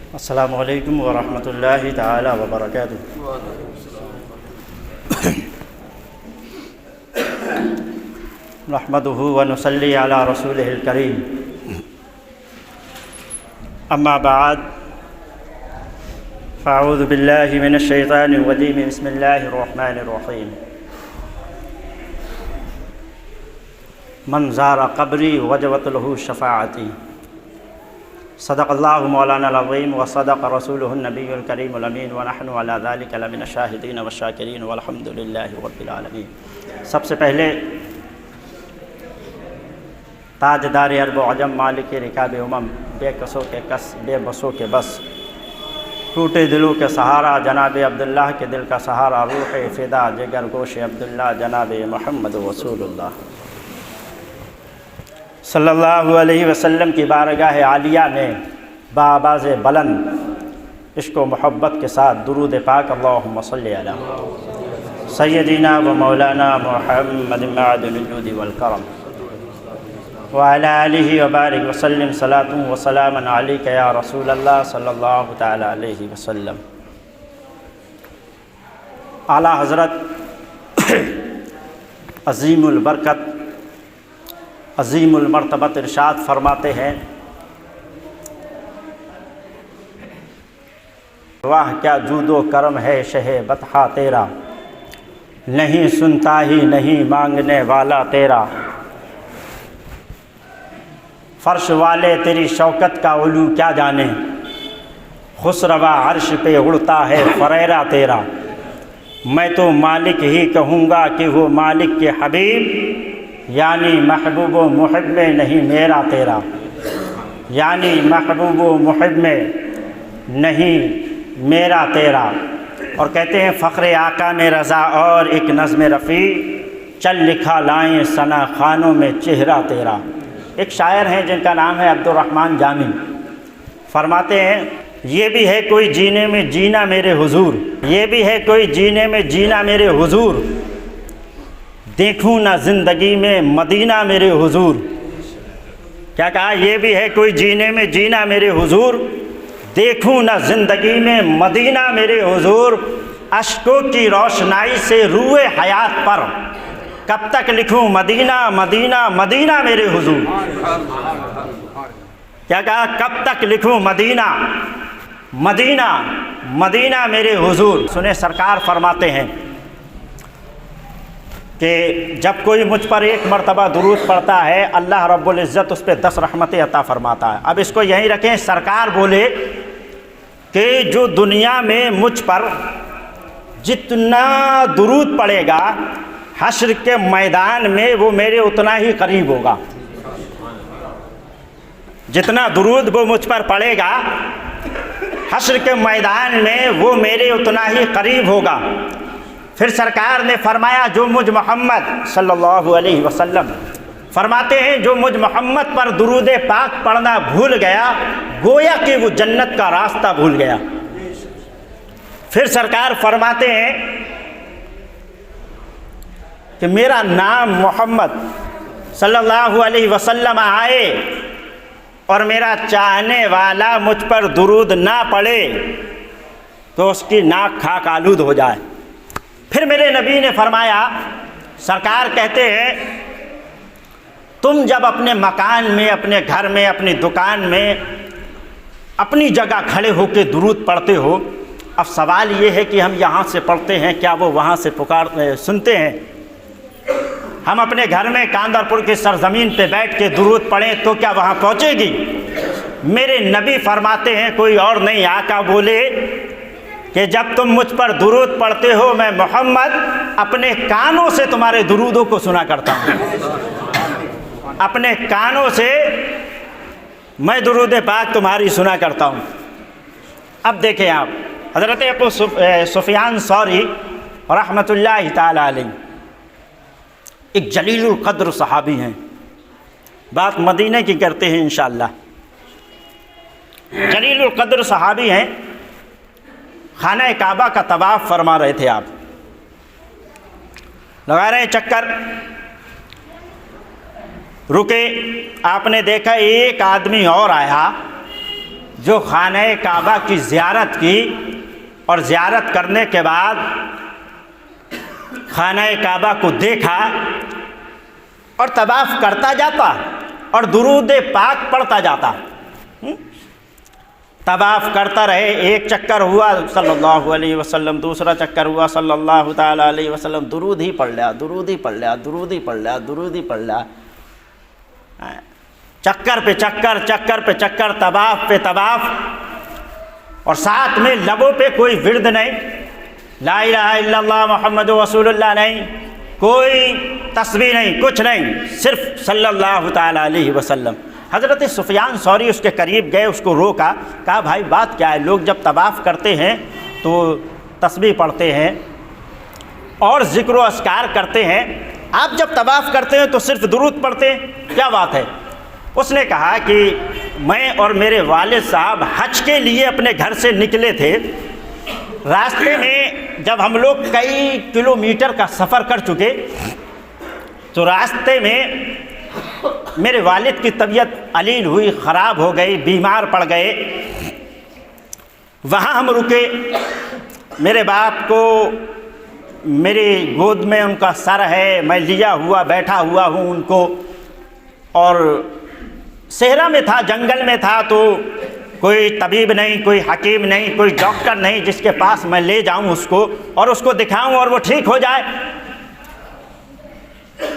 अस्सलामु अलैकुम व रहमतुल्लाहि ताला व बरकातुहू। नहमदुहु व नुसल्ली अला रसूलिहिल करीम। अम्मा बाद फ़अऊज़ु बिल्लाहि मिनश शैतानिर रजीम। बिस्मिल्लाहिर रहमानिर रहीम। मन ज़ारा क़ब्री वजबत लहू शफ़ाअती। सदक़ल्लाहु मौलाना अज़ीम व सदक़ रसूलुहुन नबियुल करीमुल अमीन व नहनु अला ज़ालिका लमिन शाहिदीन व शाकिरीन वल्हम्दुलिल्लाहि रब्बिल आलमीन। सबसे पहले ताजदार अरब व अजम मालिक रिकाब उमम, बेकसों के कस बेबसों के बस, टूटे दिलों के सहारा जनाब अब्दुल्लाह के दिल का सहारा, रूह फ़िदा जिगर गोश अब्दुल्लाह जनाब मुहम्मद रसूलुल्लाह सल्लल्लाहु अलैहि वसल्लम की बारगाह आलिया में बाबाज़ बुलंद इश्क़ व मोहब्बत के साथ दुरूद पाक अल्लाहुम्मा सल्ली अला सय्यदिना व मौलाना मुहम्मद मअदनुल जूद वल करम व अला आलिहि व बारिक व सल्लिम सलातुन व सलामन अलैका या रसूलल्लाह सल्लल्लाहु तआला अलैहि वसल्लम। आला हज़रत अज़ीमुल बरकत अज़ीमुल मर्तबत इरशाद फरमाते हैं, वाह क्या जूदो करम है शहे बतहा तेरा, नहीं सुनता ही नहीं मांगने वाला तेरा। फ़र्श वाले तेरी शौकत का उलू क्या जाने, खुसरवा अर्श पे उड़ता है फरेरा तेरा। मैं तो मालिक ही कहूँगा कि वो मालिक के हबीब, यानी महबूब व मुहिब में नहीं मेरा तेरा, यानी महबूब व मुहिब में नहीं मेरा तेरा। और कहते हैं फ़ख्र आका में रज़ा और एक नज़्म रफ़ी, चल लिखा लाएँ सना खानों में चेहरा तेरा। एक शायर हैं जिनका नाम है अब्दुर्रहमान जामी, फरमाते हैं ये भी है कोई जीने में जीना मेरे हुजूर, ये भी है कोई जीने में जीना मेरे हुजूर, देखूँ ना ज़िंदगी में मदीना मेरे हुजूर। क्या कहा? ये भी है कोई जीने में जीना मेरे हुजूर, देखूँ ना ज़िंदगी में मदीना मेरे हुजूर। अश्कों की रोशनाई से रूए हयात पर कब तक लिखूँ मदीना मदीना मदीना मेरे हुजूर। क्या कहा? कब तक लिखूँ मदीना मदीना मदीना मेरे हुजूर। सुने सरकार फरमाते हैं कि जब कोई मुझ पर एक मरतबा दुरूद पढ़ता है, अल्लाह रब्बुल इज़्ज़त उस पर 10 रहमतें अता फरमाता है। अब इसको यहीं रखें। सरकार बोले कि जो दुनिया में मुझ पर जितना दुरूद पड़ेगा, हश्र के मैदान में वो मेरे उतना ही करीब होगा। जितना दुरूद वो मुझ पर पड़ेगा, हश्र के मैदान में वो मेरे उतना ही करीब होगा। फिर सरकार ने फरमाया, जो मुझ मोहम्मद सल्लल्लाहु अलैहि वसल्लम फरमाते हैं, जो मुझ मोहम्मद पर दुरूद पाक पढ़ना भूल गया, गोया कि वो जन्नत का रास्ता भूल गया। फिर सरकार फरमाते हैं कि मेरा नाम मोहम्मद सल्लल्लाहु अलैहि वसल्लम आए और मेरा चाहने वाला मुझ पर दुरूद ना पढ़े तो उसकी नाक खाक आलूद हो जाए। फिर मेरे नबी ने फरमाया, सरकार कहते हैं, तुम जब अपने मकान में, अपने घर में, अपनी दुकान में, अपनी जगह खड़े होकर दुरूद पढ़ते हो, अब सवाल ये है कि हम यहाँ से पढ़ते हैं, क्या वो वहाँ से सुनते हैं? हम अपने घर में कांदरपुर की सरजमीन पे बैठ के दुरूद पढ़ें तो क्या वहाँ पहुँचेगी? मेरे नबी फरमाते हैं, कोई और नहीं, आका बोले कि जब तुम मुझ पर दुरूद पढ़ते हो, मैं मोहम्मद अपने कानों से तुम्हारे दुरूदों को सुना करता हूँ। अपने कानों से मैं दुरूद पाक तुम्हारी सुना करता हूँ। अब देखें आप, हज़रत अबू सुफियान सौरी रहमतुल्लाहि ताला अलैह एक जलीलुल क़द्र सहाबी हैं। बात मदीने की करते हैं इंशाअल्लाह। जलीलुल क़द्र सहाबी हैं। खाना काबा का तवाफ़ फरमा रहे थे, आप लगा रहे चक्कर, रुके, आपने देखा एक आदमी और आया जो खाने काबा की ज़ियारत की और ज़ियारत करने के बाद खाने काबा को देखा और तवाफ़ करता जाता और दुरूद पाक पढ़ता जाता। तवाफ़ करता रहे, एक चक्कर हुआ सल्लल्लाहु अलैहि वसल्लम, दूसरा चक्कर हुआ सल्लल्लाहु ताला अलैहि वसल्लम, दुरूद ही पढ़ लिया, दुरूद ही पढ़ लिया, दुरूद ही पढ़ लिया, दुरूद ही पढ़ लिया, चक्कर पे चक्कर, चक्कर पे चक्कर, तवाफ़ पे तवाफ़, और साथ में लबों पे कोई विर्द नहीं, ला इलाहा इल्लल्लाह मुहम्मद रसूलुल्लाह नहीं, कोई तस्बीह नहीं, कुछ नहीं, सिर्फ सल्लल्लाहु ताला अलैहि वसल्लम। हज़रत सुफियान सौरी उसके करीब गए, उसको रोका, कहा भाई बात क्या है, लोग जब तवाफ़ करते हैं तो तस्बीह पढ़ते हैं और ज़िक्र व अस्कार करते हैं, आप जब तवाफ़ करते हैं तो सिर्फ दुरूद पढ़ते हैं, क्या बात है। उसने कहा कि मैं और मेरे वालिद साहब हज के लिए अपने घर से निकले थे, रास्ते में जब हम लोग कई किलोमीटर का सफ़र कर चुके तो रास्ते में मेरे वालिद की तबीयत अलील हुई, ख़राब हो गई, बीमार पड़ गए। वहाँ हम रुके, मेरे बाप को मेरी गोद में उनका सर है, मैं लिया हुआ बैठा हुआ हूँ उनको, और सहरा में था, जंगल में था, तो कोई तबीब नहीं, कोई हकीम नहीं, कोई डॉक्टर नहीं जिसके पास मैं ले जाऊं उसको और उसको दिखाऊं और वो ठीक हो जाए।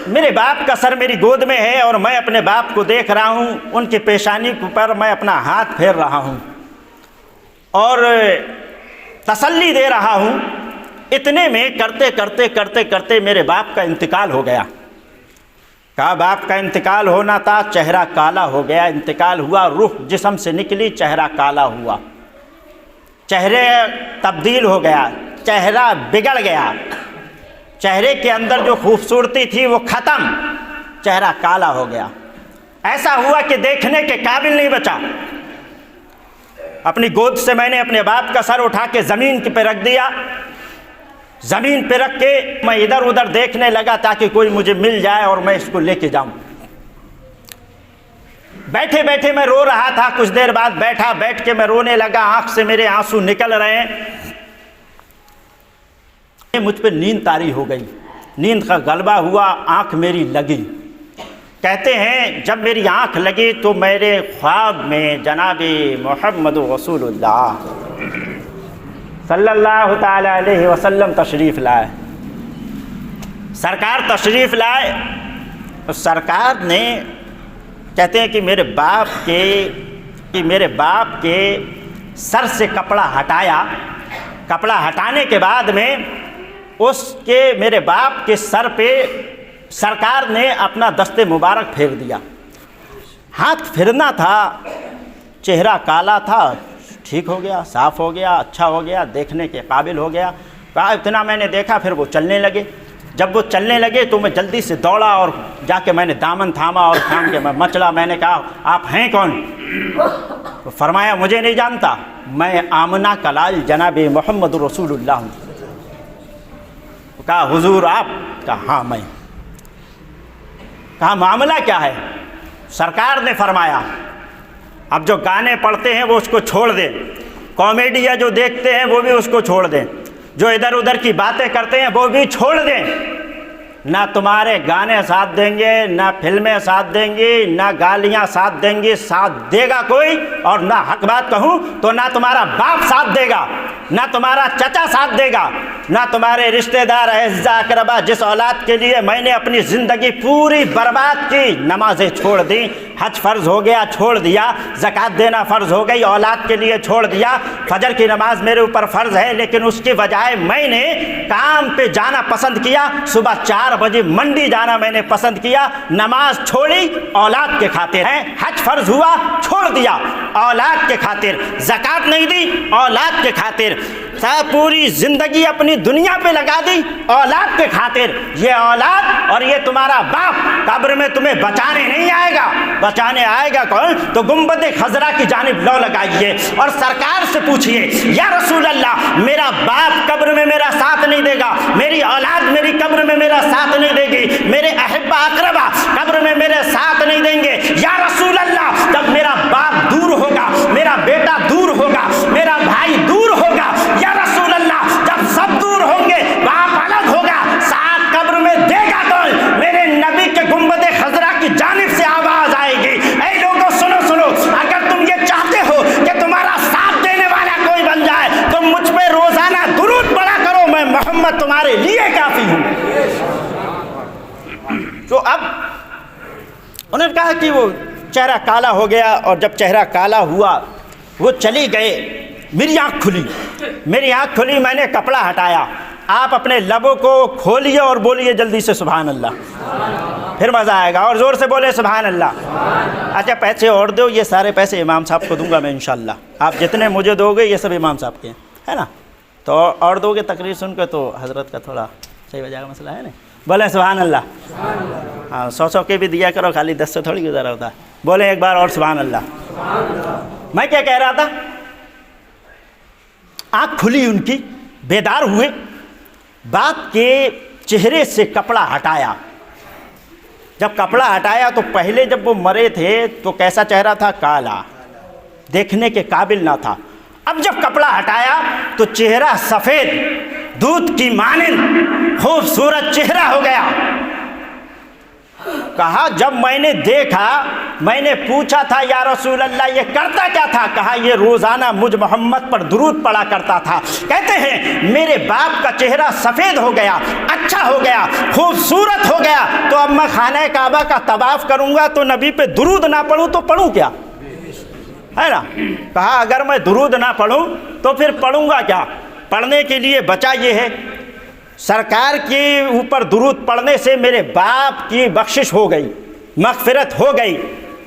मेरे बाप का सर मेरी गोद में है और मैं अपने बाप को देख रहा हूं, उनकी पेशानी पर मैं अपना हाथ फेर रहा हूं और तसल्ली दे रहा हूं। इतने में करते करते करते करते मेरे बाप का इंतकाल हो गया। कहा बाप का इंतकाल होना था, चेहरा काला हो गया, इंतकाल हुआ, रूह जिस्म से निकली, चेहरा काला हुआ, चेहरे तब्दील हो गया, चेहरा बिगड़ गया, चेहरे के अंदर जो खूबसूरती थी वो ख़त्म, चेहरा काला हो गया। ऐसा हुआ कि देखने के काबिल नहीं बचा। अपनी गोद से मैंने अपने बाप का सर उठा के ज़मीन पे रख दिया, ज़मीन पे रख के मैं इधर उधर देखने लगा ताकि कोई मुझे मिल जाए और मैं इसको लेके जाऊं। बैठे बैठे मैं रो रहा था, कुछ देर बाद बैठ के मैं रोने लगा, आंख से मेरे आंसू निकल रहे हैं। मुझ पे नींद तारी हो गई, नींद का गलबा हुआ, आंख मेरी लगी। कहते हैं जब मेरी आंख लगी तो मेरे ख्वाब में जनाबे मोहम्मद रसूलुल्लाह सल्लल्लाहु ताला अलैहि वसल्लम तशरीफ़ लाए। सरकार तशरीफ़ लाए तो सरकार ने, कहते हैं कि मेरे बाप के सर से कपड़ा हटाया। कपड़ा हटाने के बाद में उसके मेरे बाप के सर पे सरकार ने अपना दस्ते मुबारक फेर दिया। हाथ फिरना था, चेहरा काला था, ठीक हो गया, साफ़ हो गया, अच्छा हो गया, देखने के काबिल हो गया। कहा इतना मैंने देखा, फिर वो चलने लगे। जब वो चलने लगे तो मैं जल्दी से दौड़ा और जाके मैंने दामन थामा और थाम के मैं मचला। मैंने कहा आप हैं कौन? तो फरमाया मुझे नहीं जानता, मैं आमना का लाल जनाबे मोहम्मद रसूलुल्लाह हूँ। कहा हुजूर आप? कहा हाँ मैं। कहा मामला क्या है? सरकार ने फरमाया अब जो गाने पढ़ते हैं वो उसको छोड़ दें, कॉमेडिया जो देखते हैं वो भी उसको छोड़ दें, जो इधर उधर की बातें करते हैं वो भी छोड़ दें। ना तुम्हारे गाने साथ देंगे, ना फिल्में साथ देंगी, ना गालियां साथ देंगी, साथ देगा कोई। और ना हक बात कहूँ तो ना तुम्हारा बाप साथ देगा, ना तुम्हारा चचा साथ देगा, ना तुम्हारे रिश्तेदार अज़्ज़ा अक़रबा। जिस औलाद के लिए मैंने अपनी ज़िंदगी पूरी बर्बाद की, नमाज़ें छोड़ दी, हज फ़र्ज़ हो गया छोड़ दिया, ज़कात देना फ़र्ज़ हो गई औलाद के लिए छोड़ दिया, फजर की नमाज़ मेरे ऊपर फ़र्ज़ है, लेकिन उसकी बजाय मैंने काम पे जाना पसंद किया। सुबह 4 बजे मंडी जाना मैंने पसंद किया, नमाज छोड़ी औलाद के खातिर है। हज फ़र्ज़ हुआ छोड़ दिया औलाद के खातिर, ज़कात नहीं दी औलाद के खातिर, पूरी ज़िंदगी अपनी दुनिया पे लगा दी औलाद के खातिर। ये औलाद और ये तुम्हारा बाप कब्र में तुम्हें बचाने नहीं आएगा। बचाने आएगा कौन? तो गुंबद खजरा की जानिब लौ लगाइए और सरकार से पूछिए या रसूल अल्लाह मेरा बाप कब्र में मेरा साथ नहीं देगा, मेरी औलाद मेरी कब्र में मेरा साथ नहीं देगी, मेरे अहिब्बा अकरबा कब्र में मेरे साथ नहीं देंगे। या रसूल अल्लाह जब मेरा बाप दूर होगा, मेरा बेटा उन्होंने कहा कि वो चेहरा काला हो गया, और जब चेहरा काला हुआ वो चली गए, मेरी आँख खुली, मैंने कपड़ा हटाया। आप अपने लबों को खोलिए और बोलिए जल्दी से सुभान अल्लाह, फिर मज़ा आएगा, और ज़ोर से बोले सुभान अल्लाह। अच्छा पैसे और दो, ये सारे पैसे इमाम साहब को दूंगा मैं इंशाअल्लाह, आप जितने मुझे दोगे ये सब इमाम साहब के हैं, है ना, तो और दोगे तकरीर सुन के तो हज़रत का थोड़ा सही हो जाएगा मसला, है ना। बोले सुभान अल्लाह। हाँ 100 के भी दिया करो, खाली 10 से थोड़ी गुजारा होता है। बोले एक बार और सुभान अल्लाह। मैं क्या कह रहा था, आँख खुली उनकी, बेदार हुए, बाप के चेहरे से कपड़ा हटाया। जब कपड़ा हटाया तो पहले जब वो मरे थे तो कैसा चेहरा था, काला, देखने के काबिल ना था। अब जब कपड़ा हटाया तो चेहरा सफ़ेद, दूध की मानिंद खूबसूरत चेहरा हो गया। कहा जब मैंने देखा, मैंने पूछा था या रसूल अल्लाह ये करता क्या था? कहा ये रोज़ाना मुझ मोहम्मद पर दुरूद पढ़ा करता था। कहते हैं मेरे बाप का चेहरा सफ़ेद हो गया, अच्छा हो गया, खूबसूरत हो गया, तो अब मैं खाने काबा का तवाफ़ करूँगा तो नबी पे दुरूद ना पढ़ूँ तो पढ़ूँ क्या, है ना। कहा अगर मैं दुरूद ना पढ़ूँ तो फिर पढ़ूँगा क्या? पढ़ने के लिए बचा ये है, सरकार के ऊपर दुरूद पढ़ने से मेरे बाप की बख्शिश हो गई, मग़फ़िरत हो गई,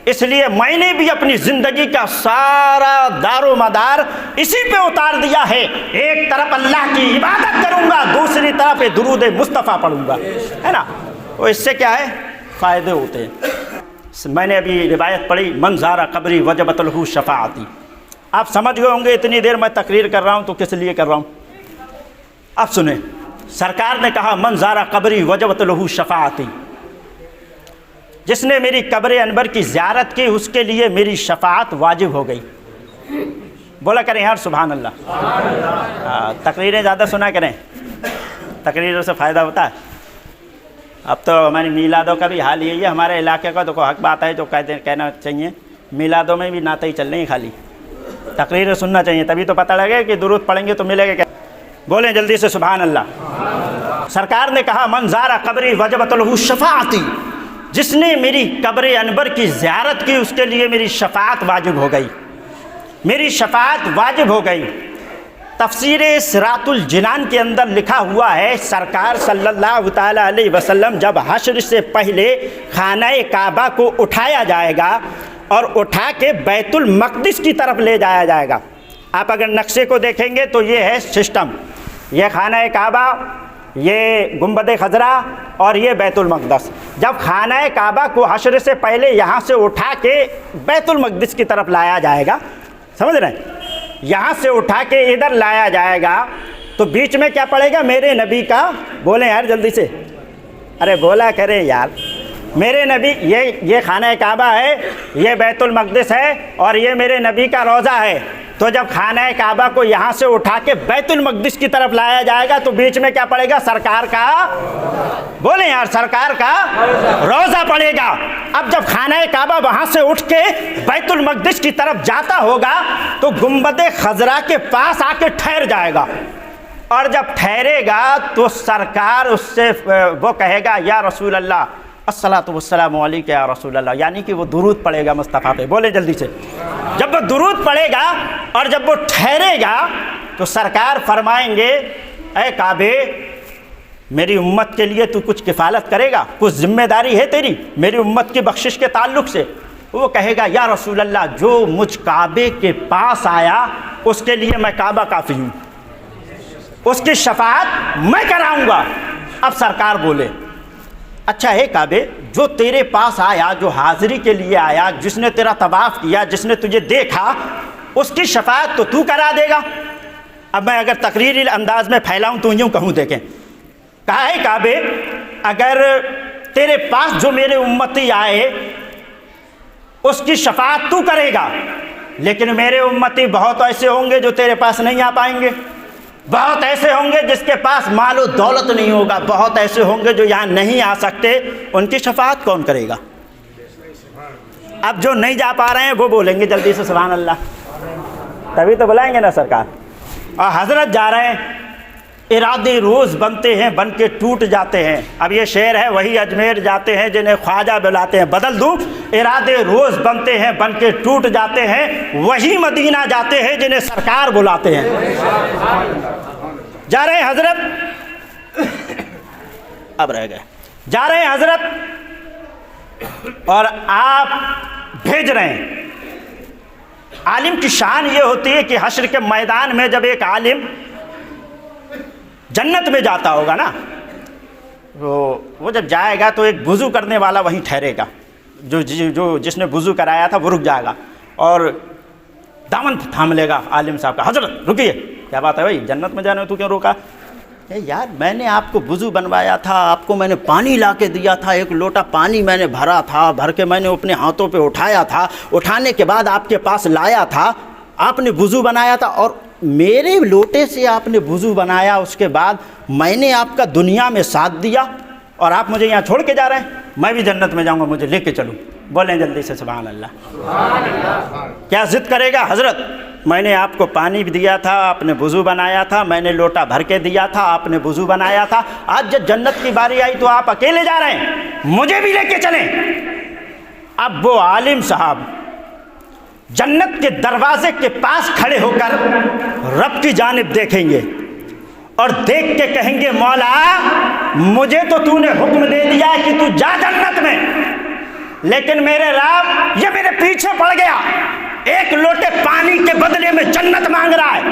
इसलिए मैंने भी अपनी ज़िंदगी का सारा दारो मदार इसी पे उतार दिया है। एक तरफ अल्लाह की इबादत करूँगा, दूसरी तरफ दुरूद मुस्तफ़ा पढ़ूँगा, है ना। तो इससे क्या है, फ़ायदे होते हैं। मैंने अभी रिवायत पढ़ी, मन ज़ारा कब्री वजबत लहू शफ़ाअती। आप समझ गए होंगे इतनी देर मैं तकरीर कर रहा हूँ तो किस लिए कर रहा हूँ। अब सुने, सरकार ने कहा मन ज़ारा कब्री वजबत लहू शफ़ाअती, जिसने मेरी कब्र अनवर की ज़ियारत की उसके लिए मेरी शफ़ाअत वाजिब हो गई। बोला करें यार सुभान अल्लाह। तकरीरें ज़्यादा सुना करें, तकरीरों से फ़ायदा होता है। अब तो हमारी मीलादों का भी हाल यही है, हमारे इलाके का तो हक बात है जो कहना चाहिए, मीलादों में भी नाते ही चल रही हैं, खाली तकरीरें सुनना चाहिए, तभी तो पता लगे कि दुरूद पढ़ेंगे तो मिलेगा क्या। बोलें जल्दी से सुभान अल्लाह। सरकार ने कहा मन ज़ारा कब्री वजबत लहू शफ़ाअती, जिसने मेरी कब्र अनवर की ज़ियारत की उसके लिए मेरी शफ़ाअत वाजिब हो गई, मेरी शफ़ाअत वाजिब हो गई। तफ़सीर सिरातुल जिनान के अंदर लिखा हुआ है, सरकार सल्लल्लाहु ताला अलैहि वसल्लम जब हश्र से पहले खाना काबा को उठाया जाएगा और उठा के बैतुल मक़दिस की तरफ ले जाया जाएगा। आप अगर नक्शे को देखेंगे तो ये है सिस्टम, ये खाना काबा, ये गुंबद खजरा और ये बैतुल मक़दस। जब खाना काबा को हश्र से पहले यहाँ से उठा के बैतुल मक़दिस की तरफ लाया जाएगा, समझ रहे हैं, यहाँ से उठा के इधर लाया जाएगा तो बीच में क्या पड़ेगा, मेरे नबी का, बोले यार जल्दी से, अरे बोला करें यार, मेरे नबी, ये खाना काबा है, ये बैतुल मक़दिस है और ये मेरे नबी का रोज़ा है। तो जब खाना काबा को यहाँ से उठा के बैतुल मक़दिस की तरफ लाया जाएगा तो बीच में क्या पड़ेगा, सरकार का, बोले यार, सरकार का रोज़ा पड़ेगा। अब जब खाना काबा वहाँ से उठ के बैतुल मक़दिस की तरफ जाता होगा तो गुंबद खजरा के पास आके ठहर जाएगा, और जब ठहरेगा तो सरकार उससे वो कहेगा या रसूल अल्लाह अस्सलातु वस्सलामु अलैका या रसूल अल्लाह, यानी कि वो दुरूद पढ़ेगा मुस्तफ़ा पे। बोले जल्दी से। जब वो दुरूद पढ़ेगा और जब वो ठहरेगा तो सरकार फरमाएंगे ऐ काबे, मेरी उम्मत के लिए तू कुछ किफ़ालत करेगा, कुछ ज़िम्मेदारी है तेरी मेरी उम्मत की बख्शिश के ताल्लुक़ से। वो कहेगा या रसूल अल्लाह, जो मुझ काबे के पास आया उसके लिए मैं काबा काफ़ी हूँ, उसकी शफ़ाअत मैं कराऊँगा। अब सरकार बोले अच्छा है काबे, जो तेरे पास आया, जो हाज़िरी के लिए आया, जिसने तेरा तवाफ़ किया, जिसने तुझे देखा, उसकी शफ़ाअत तो तू करा देगा। अब मैं अगर तकरीरी अंदाज में फैलाऊं तो यूँ कहूँ, देखें, कहा है काबे अगर तेरे पास जो मेरे उम्मती आए उसकी शफ़ाअत तू करेगा, लेकिन मेरे उम्मती बहुत ऐसे होंगे जो तेरे पास नहीं आ पाएंगे, बहुत ऐसे होंगे जिसके पास मालो दौलत नहीं होगा, बहुत ऐसे होंगे जो यहाँ नहीं आ सकते, उनकी शफ़ाअत कौन करेगा। अब जो नहीं जा पा रहे हैं वो बोलेंगे जल्दी से सुभान अल्लाह, तभी तो बुलाएंगे ना सरकार। और हज़रत जा रहे हैं, इरादे रोज़ बनते हैं बन के टूट जाते हैं। अब ये शेर है, वही अजमेर जाते हैं जिन्हें ख्वाजा बुलाते हैं। बदल दूँ, इरादे रोज़ बनते हैं बन के टूट जाते हैं, वही मदीना जाते हैं जिन्हें सरकार बुलाते हैं। जा रहे हैं हजरत, अब रह गए, जा रहे हैं हजरत और आप भेज रहे हैं। आलिम की शान ये होती है कि हश्र के मैदान में जब एक आलिम जन्नत में जाता होगा ना, वो जब जाएगा तो एक वुज़ू करने वाला वहीं ठहरेगा, जो जिसने वुज़ू कराया था वो रुक जाएगा और दामन थाम लेगा आलिम साहब का। हजरत रुकिए, क्या बात है भाई, जन्नत में जाने में तू क्यों रोका? यार मैंने आपको वुज़ू बनवाया था, आपको मैंने पानी ला के दिया था, एक लोटा पानी मैंने भरा था, भर के मैंने अपने हाथों पे उठाया था, उठाने के बाद आपके पास लाया था, आपने वुज़ू बनाया था और मेरे लोटे से आपने वुज़ू बनाया, उसके बाद मैंने आपका दुनिया में साथ दिया और आप मुझे यहाँ छोड़ के जा रहे हैं। मैं भी जन्नत में जाऊँगा, मुझे लेके चलूँ। बोलें जल्दी से सुभान अल्लाह। क्या ज़िद करेगा? हज़रत मैंने आपको पानी भी दिया था, आपने वुज़ू बनाया था, मैंने लोटा भर के दिया था, आपने वुज़ू बनाया था, आज जब जन्नत की बारी आई तो आप अकेले जा रहे हैं, मुझे भी लेके चलें। अब वो आलिम साहब जन्नत के दरवाजे के पास खड़े होकर रब की जानिब देखेंगे और देख के कहेंगे, मौला मुझे तो तूने हुक्म दे दिया है कि तू जा जन्नत में, लेकिन मेरे रब ये मेरे पीछे पड़ गया, एक लोटे पानी के बदले में जन्नत मांग रहा है,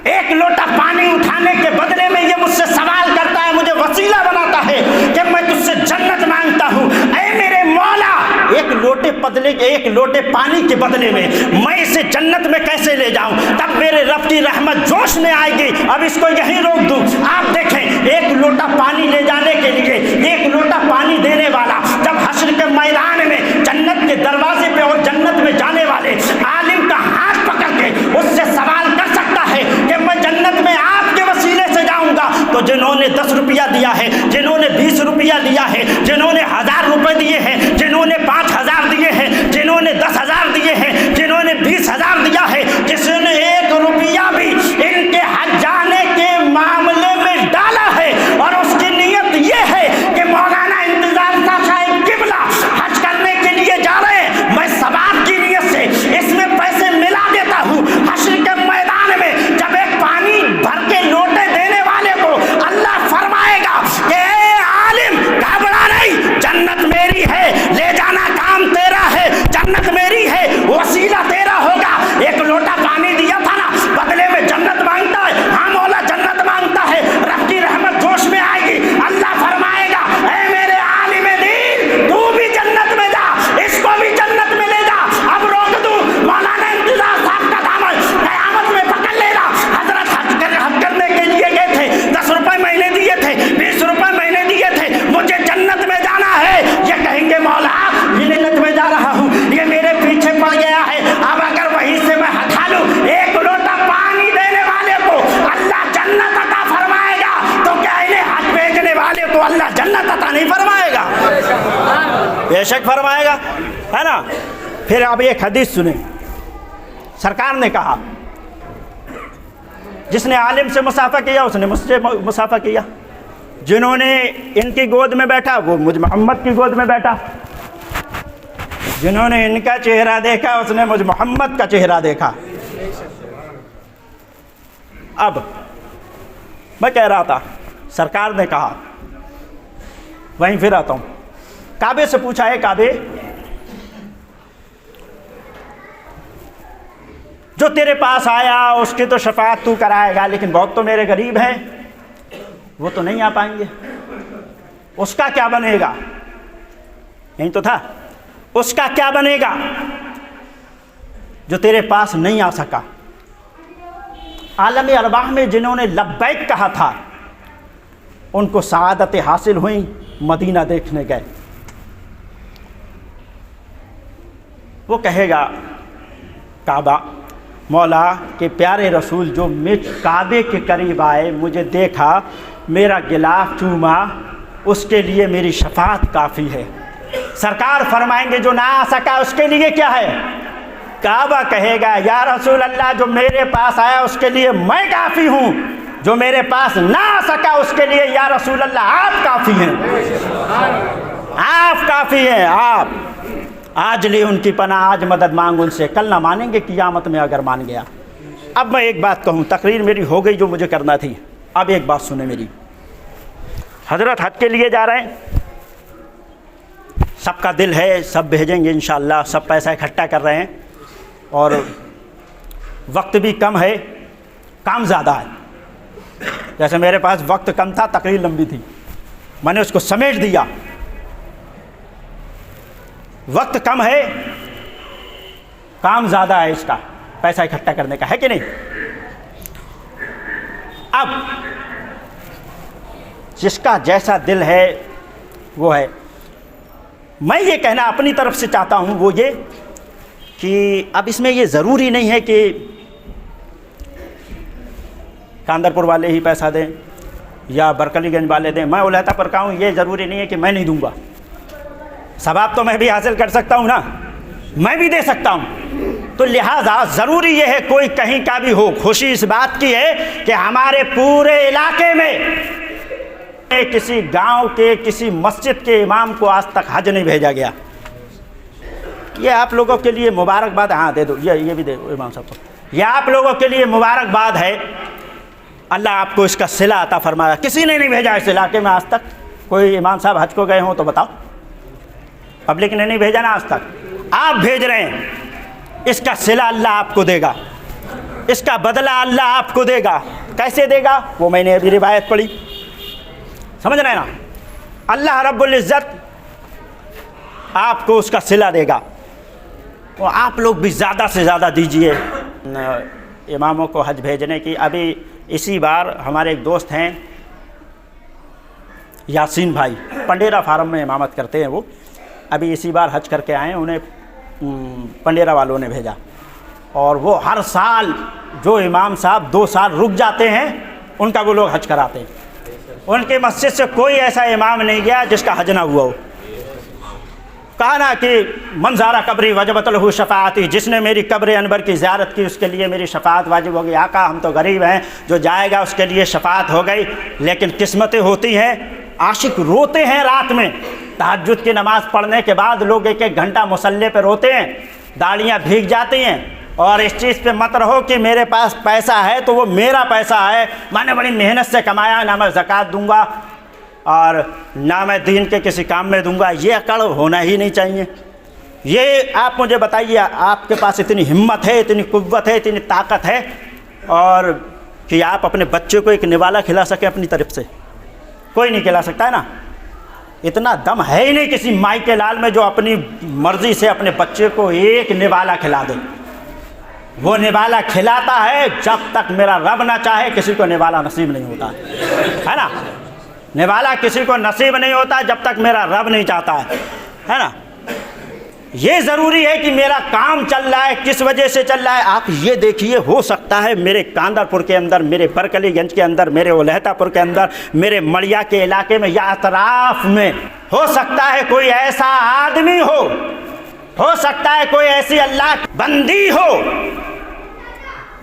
एक लोटा पानी उठाने के बदले में ये मुझसे सवाल करता है, मुझे वसीला बनाता है कि मैं तुझसे जन्नत मांगता हूँ। ऐ मेरे मौला, एक लोटे पानी के बदले में मैं इसे जन्नत में कैसे ले जाऊं? तब मेरे रब की रहमत जोश में आएगी। अब इसको यहीं रोक दूं। आप देखें, एक लोटा पानी ले जाने के लिए, एक लोटा पानी देने वाला जब हश्र के मैदान में जन्नत के दरवाजे पे और जन्नत में जाने वाले आलिम का हाथ पकड़ के उससे सवाल कर सकता है कि मैं जन्नत में आपके वसीले से जाऊंगा, तो जिन्होंने 10 रुपया दिया है, जिन्होंने 20 रुपया दिया है, जिन्होंने 1000 रुपए दिए हैं, जिन्होंने 5000 दिए हैं, जिन्होंने 10,000 दिए हैं, जिन्होंने 20,000 दिया है, जिसने 1 रुपया भी इनके हज जाने के मामले में डाला है और उसकी नीयत ये है कि मौलाना इंतजार साहब किबला हज करने के लिए जा रहे हैं, मैं सवाब की नीयत से इसमें पैसे मिला देता हूँ। हश्र के मैदान में जब एक पानी भर के लोटे देने वाले को अल्लाह फरमाएगा कि आलिम घबरा नहीं, जन्नत मेरी है, ले जाना काम तेरा है, जन्नत मेरी है, वसीला तेरा होगा। एक लोटा पानी दिया था ना, बदले में जन्नत मांगता है, हाँ मौला जन्नत मांगता है, रब की रहमत जोश में आएगी, अल्लाह फरमाएगा ऐ मेरे आलिम दीन तू भी जन्नत में जा, इसको भी जन्नत में ले जा। अब रोक दूं, मौलाना इंतजार साहब का दामन कयामत में पकड़ लेना। हजरत हज करने के लिए गए थे, 10 रुपए महीने दिए थे, 20 रुपए महीने दिए थे, मुझे जन्नत में जाना है। ये कहेंगे मौला ये जन्नत में जा रहा हूँ, ये मेरे पीछे पड़ गया है, अब अगर वहीं से मैं हटा लूं, एक लोटा पानी देने वाले को अल्लाह जन्नत अता फरमाएगा, तो क्या इन्हें हज भेजने वाले को अल्लाह जन्नत अता नहीं फरमाएगा? बेशक फरमाएगा, है ना। फिर अब एक हदीस सुने, सरकार ने कहा जिसने आलिम से मुसाफा किया उसने मुझसे मुसाफा किया, जिन्होंने इनकी गोद में बैठा वो मुझ मोहम्मद की गोद में बैठा, जिन्होंने इनका चेहरा देखा उसने मुझ मोहम्मद का चेहरा देखा। अब मैं कह रहा था, सरकार ने कहा, वहीं फिर आता हूँ, काबे से पूछा है, काबे जो तेरे पास आया उसकी तो शफाअत तू कराएगा, लेकिन बहुत तो मेरे गरीब हैं, वो तो नहीं आ पाएंगे, उसका क्या बनेगा? यही तो था, उसका क्या बनेगा जो तेरे पास नहीं आ सका? आलम अरवाह में जिन्होंने लब्बैक कहा था उनको सआदत हासिल हुई, मदीना देखने गए। वो कहेगा काबा, मौला के प्यारे रसूल जो काबे के करीब आए, मुझे देखा, मेरा गिलाफ चूमा, उसके लिए मेरी शफाअत काफ़ी है। सरकार फरमाएंगे जो ना आ सका उसके लिए क्या है? काबा कहेगा या रसूल अल्लाह जो मेरे पास आया उसके लिए मैं काफ़ी हूँ, जो मेरे पास ना आ सका उसके लिए या रसूल अल्लाह आप काफ़ी हैं, आप काफ़ी हैं। आप आज ले उनकी पनाह, आज मदद मांग उनसे, कल ना मानेंगे क़ियामत में अगर मान गया। अब मैं एक बात कहूँ, तकरीर मेरी हो गई जो मुझे करना थी। अब एक बात सुने मेरी। हज़रत हज के लिए जा रहे हैं, सबका दिल है, सब भेजेंगे इंशाअल्लाह, सब पैसा इकट्ठा कर रहे हैं और वक्त भी कम है, काम ज़्यादा है। जैसे मेरे पास वक्त कम था, तकरीर लंबी थी, मैंने उसको समेट दिया। वक्त कम है, काम ज़्यादा है, इसका पैसा इकट्ठा करने का, है कि नहीं। अब जिसका जैसा दिल है वो है। मैं ये कहना अपनी तरफ से चाहता हूँ वो ये कि अब इसमें ये ज़रूरी नहीं है कि कांदरपुर वाले ही पैसा दें या बरकलीगंज वाले दें। मैं उलहता पर का हूँ, ये ज़रूरी नहीं है कि मैं नहीं दूंगा। सवाब तो मैं भी हासिल कर सकता हूँ ना, मैं भी दे सकता हूँ। तो लिहाजा ज़रूरी ये है कोई कहीं का भी हो। खुशी इस बात की है कि हमारे पूरे इलाके में किसी गांव के किसी मस्जिद के इमाम को आज तक हज नहीं भेजा गया। ये आप लोगों के लिए मुबारकबाद। हाँ दे दो, ये भी दे दो इमाम साहब को। ये आप लोगों के लिए मुबारकबाद है, अल्लाह आपको इसका सिला अता फरमाया। किसी ने नहीं भेजा इस इलाके में आज तक। कोई इमाम साहब हज को गए हों तो बताओ, पब्लिक ने नहीं भेजा ना आज तक, आप भेज रहे हैं। इसका सिला अल्लाह आपको देगा, इसका बदला अल्लाह आपको देगा। कैसे देगा वो मैंने अभी रिवायत पढ़ी, समझ रहे हैं ना। अल्लाह रब्बुल इज़्ज़त आपको उसका सिला देगा। तो आप लोग भी ज़्यादा से ज़्यादा दीजिए इमामों को हज भेजने की। अभी इसी बार हमारे एक दोस्त हैं यासीन भाई, पंडेरा फार्म में इमामत करते हैं वो। अभी इसी बार हज करके आए, उन्हें पंडेरा वालों ने भेजा। और वो हर साल जो इमाम साहब 2 साल रुक जाते हैं उनका वो लोग हज कराते हैं। उनके मस्जिद से कोई ऐसा इमाम नहीं गया जिसका हज ना हुआ हो। कहा ना कि मंजारा कब्री वजबत लहू शफाअती, जिसने मेरी कब्र अनवर की ज़ियारत की उसके लिए मेरी शफाअत वाजिब हो गई। आका हम तो गरीब हैं, जो जाएगा उसके लिए शफाअत हो गई। लेकिन किस्मतें होती हैं, आशिक रोते हैं रात में। तहज्जुद की नमाज़ पढ़ने के बाद लोग 1-1 घंटा मुसल्ले पे रोते हैं, दाढ़ियाँ भीग जाती हैं। और इस चीज़ पे मत रहो कि मेरे पास पैसा है तो वो मेरा पैसा है, मैंने बड़ी मेहनत से कमाया, ना मैं ज़कात दूंगा और ना मैं दीन के किसी काम में दूंगा। ये अकड़ होना ही नहीं चाहिए। ये आप मुझे बताइए, आपके पास इतनी हिम्मत है, इतनी कुव्वत है, इतनी ताकत है और कि आप अपने बच्चे को एक निवाला खिला सकें अपनी तरफ से? कोई नहीं खिला सकता है ना। इतना दम है ही नहीं किसी माई के लाल में जो अपनी मर्ज़ी से अपने बच्चे को एक निवाला खिला दे। वो निवाला खिलाता है जब तक मेरा रब ना चाहे, किसी को निवाला नसीब नहीं होता है ना। निवाला किसी को नसीब नहीं होता जब तक मेरा रब नहीं चाहता है ना। ये ज़रूरी है कि मेरा काम चल रहा है, किस वजह से चल रहा है। आप ये देखिए, हो सकता है मेरे कांदरपुर के अंदर, मेरे बरकलीगंज के अंदर, मेरे उलहतापुर के अंदर, मेरे मड़िया के इलाके में या अतराफ़ में हो सकता है कोई ऐसा आदमी हो सकता है कोई ऐसी अल्लाह बंदी हो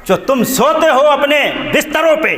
जो तुम सोते हो अपने बिस्तरों पे,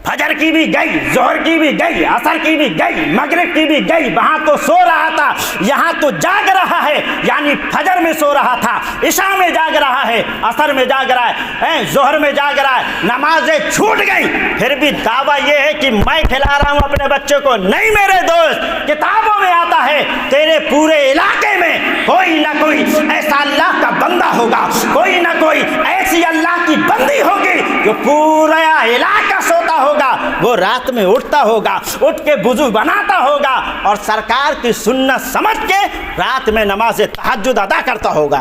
फजर की भी गई, जोहर की भी गई, असर की भी गई, मगरिब की भी गई, वहाँ तो सो रहा था, यहाँ तो जाग रहा है। यानी फजर में सो रहा था, इशा में जाग रहा है, असर में जाग रहा है, जोहर में जाग रहा है, नमाजें छूट गई, फिर भी दावा ये है कि मैं खिला रहा हूँ अपने बच्चे को। नहीं मेरे दोस्त, किताबों में आता है तेरे पूरे इलाके में कोई ना कोई ऐसा अल्लाह का बंदा होगा, कोई ना कोई ऐसी अल्लाह की बंदी होगी जो पूरा इलाका सोता होगा, वो रात में उठता होगा, उठ के वुज़ू बनाता होगा और सरकार की सुन्नत समझ के रात में नमाज तहज्जुद अदा करता होगा।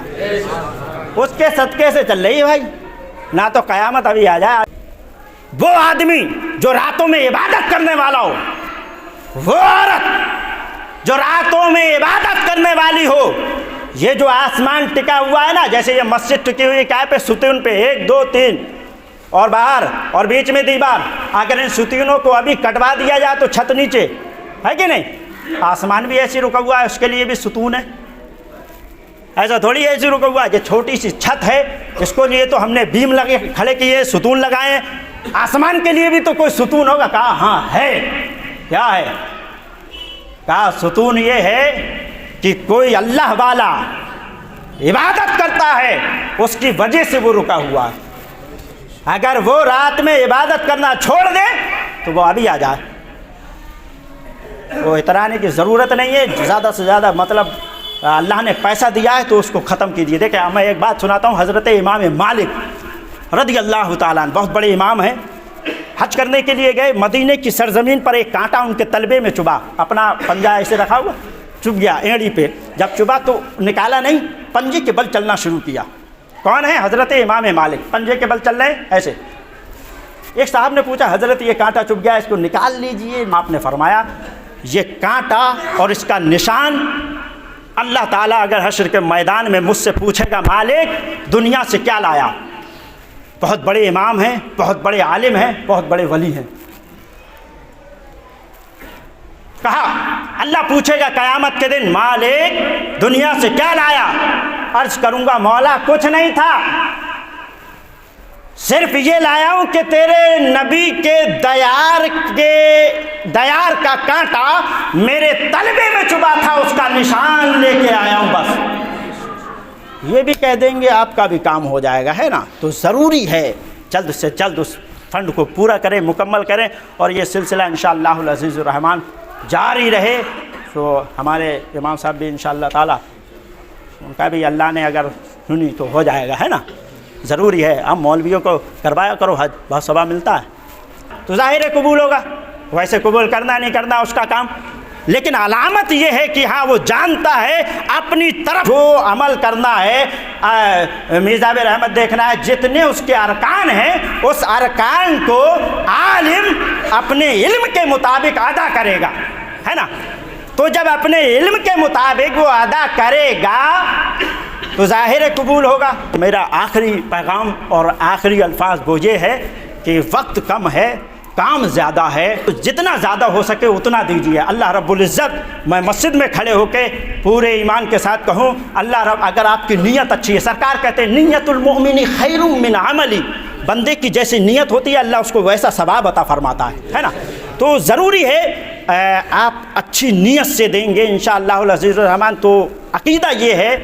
उसके सदक़े से चल रही है भाई, ना तो क़यामत अभी आ जाए। वो आदमी जो रातों में इबादत करने वाला हो, वो औरत जो रातों में इबादत करने वाली हो, ये जो आसमान टिका हुआ है ना, जैसे ये मस्जिद टिकी हुई क्या पे, सुतून पे 1 2 3 और बाहर और बीच में दीवार, अगर इन सुतूनों को अभी कटवा दिया जाए तो छत नीचे है कि नहीं। आसमान भी ऐसी रुका हुआ है, उसके लिए भी सुतून है। ऐसा थोड़ी ऐसी रुका हुआ है, जो छोटी सी छत है इसको लिए तो हमने बीम लगे खड़े किए, सुतून लगाए, आसमान के लिए भी तो कोई सुतून होगा। कहा हाँ है। क्या है? कहा सुतून ये है कि कोई अल्लाह वाला इबादत करता है, उसकी वजह से वो रुका हुआ है। अगर वो रात में इबादत करना छोड़ दे तो वो अभी आ जाए। वो इतराने की ज़रूरत नहीं है। ज़्यादा से ज़्यादा मतलब अल्लाह ने पैसा दिया है तो उसको ख़त्म कीजिए। देखिए मैं एक बात सुनाता हूँ। हज़रत इमाम मालिक रज़ी अल्लाह ताला अन्हु, बहुत बड़े इमाम हैं, हज करने के लिए गए। मदीने की सरजमीन पर एक कांटा उनके तलबे में चुभा। अपना पंजा ऐसे रखा हुआ, चुभ गया एड़ी पे। जब चुभा तो निकाला नहीं, पंजे के बल चलना शुरू किया। कौन है? हज़रत इमाम मालिक। पंजे के बल चल रहे ऐसे। एक साहब ने पूछा, हज़रत ये कांटा चुभ गया, इसको निकाल लीजिए। आपने फरमाया ये कांटा और इसका निशान अल्लाह ताला अगर हश्र के मैदान में मुझसे पूछेगा, मालिक दुनिया से क्या लाया? बहुत बड़े इमाम हैं, बहुत बड़े आलिम हैं, बहुत बड़े वली हैं। कहा अल्लाह पूछेगा क़यामत के दिन, मालिक दुनिया से क्या लाया? अर्ज करूंगा मौला कुछ नहीं था, सिर्फ ये लाया हूं कि तेरे नबी के दयार का कांटा मेरे तलबे में चुभा था, उसका निशान लेके आया हूं बस। ये भी कह देंगे आपका भी काम हो जाएगा, है ना। तो ज़रूरी है जल्द से जल्द उस फंड को पूरा करें, मुकम्मल करें और ये सिलसिला इंशाअल्लाह अज़ीज़ुर रहमान जारी रहे। तो हमारे इमाम साहब भी इंशाअल्लाह ताला, उनका भी अल्लाह ने अगर सुनी तो हो जाएगा, है ना। ज़रूरी है। हम मौलवियों को करवाया करो हज, बहुत सवाब मिलता है, तो ज़ाहिर है कबूल होगा। वैसे कबूल करना नहीं करना उसका काम, लेकिन अलामत ये है कि हाँ वो जानता है अपनी तरफ जो अमल करना है, मीज़ाबिर अहमद देखना है, जितने उसके अरकान हैं उस अरकान को आलिम अपने इल्म के मुताबिक अदा करेगा, है ना। तो जब अपने इल्म के मुताबिक वो अदा करेगा तो ज़ाहिर है कबूल होगा। मेरा आखिरी पैगाम और आखिरी अल्फाज वो ये है कि वक्त कम है, काम ज़्यादा है, तो जितना ज़्यादा हो सके उतना दीजिए। अल्लाह रब्बुल इज़्ज़त, मैं मस्जिद में खड़े होके पूरे ईमान के साथ कहूँ, अल्लाह रब अगर आपकी नीयत अच्छी है, सरकार कहते हैं नियतुल मोमिनी खैरुम मिन अमली, बंदे की जैसी नीयत होती है अल्लाह उसको वैसा सवाब अता फरमाता है ना। तो ज़रूरी है आप अच्छी नीयत से देंगे इंशाअल्लाह अज़ीज़ुर रहमान। तो अक़ीदा ये है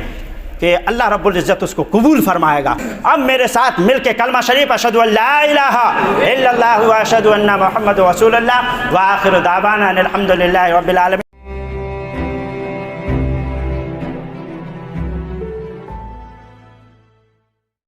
कि अल्लाह रब्बुल इज़्ज़त उसको कबूल फरमाएगा। अब मेरे साथ मिल के कलमा शरीफ अशहदु अल्ला इलाहा इल्लल्लाहु व अशहदु अन्ना मुहम्मद रसूलुल्लाह व आखिरु दावाना अनिल हम्दुलिल्लाहि रब्बिल आलमीन।